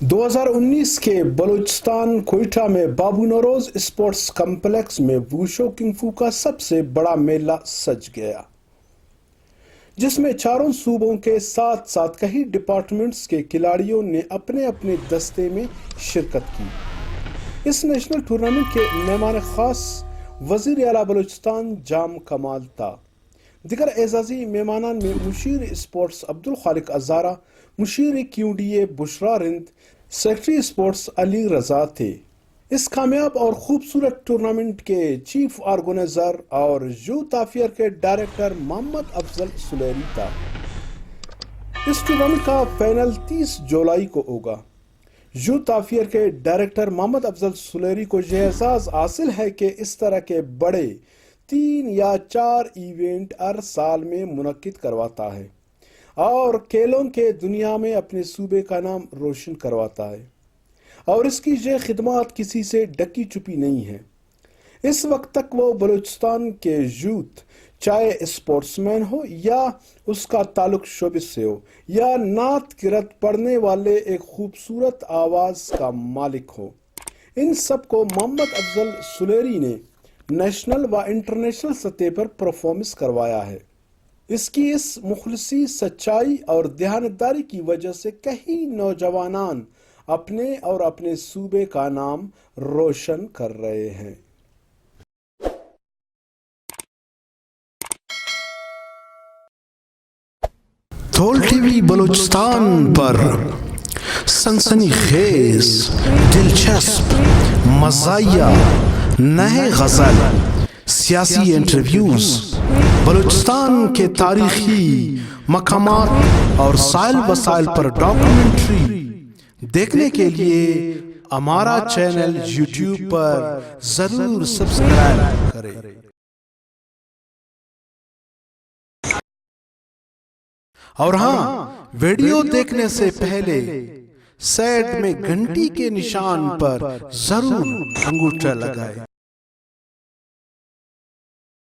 2019 کے بلوچستان کوئٹہ میں بابو Nowruz sports complex میں ووشو کنگ فو کا سب سے بڑا میلہ سج گیا، جس میں چاروں صوبوں کے ساتھ ساتھ کئی ڈپارٹمنٹس کے کھلاڑیوں نے اپنے اپنے دستے میں شرکت کی۔ اس نیشنل ٹورنامنٹ کے مہمان خاص وزیر اعلیٰ بلوچستان جام کمال تھا۔ دیگر اعزازی مہمانان میں مشیر اسپورٹس عبدالخالق ازارہ، مشیر کیو D A Bushra Rind, secretary sports Ali Raza تھے۔ اس کامیاب اور خوبصورت ٹورنامنٹ کے چیف آرگنائزر اور یوتھ افیئر کے ڈائریکٹر محمد افضل سلیری تھا۔ اس ٹورنامنٹ کا فائنل 30 جولائی کو ہوگا۔ یوتھ افیئر کے ڈائریکٹر محمد افضل سلیری کو یہ اعزاز حاصل ہے کہ اس طرح کے بڑے 3 یا 4 ایونٹ ہر سال میں منعقد کرواتا ہے اور کھیلوں کے دنیا میں اپنے صوبے کا نام روشن کرواتا ہے، اور اس کی یہ خدمات کسی سے ڈکی چھپی نہیں ہے۔ اس وقت تک وہ بلوچستان کے یوتھ، چاہے اسپورٹس مین ہو یا اس کا تعلق شوبز سے ہو یا نعت قرأت پڑھنے والے ایک خوبصورت آواز کا مالک ہو، ان سب کو محمد افضل سلیری نے نیشنل و انٹرنیشنل سطح پر پرفارمنس کروایا ہے۔ اس کی اس مخلصی، سچائی اور دیانتداری کی وجہ سے کئی نوجوانان اپنے اور اپنے صوبے کا نام روشن کر رہے ہیں۔ تھول ٹی وی بلوچستان پر سنسنی خیز، دلچسپ، مزاحیہ، نئے غزل، سیاسی انٹرویوز، بلوچستان کے تاریخی مقامات اور سائل وسائل پر ڈاکومنٹری دیکھنے کے لیے ہمارا چینل یوٹیوب پر ضرور سبسکرائب کریں۔ اور ہاں، ویڈیو دیکھنے سے پہلے سائڈ میں گھنٹی کے نشان پر ضرور انگوٹھا لگائیں۔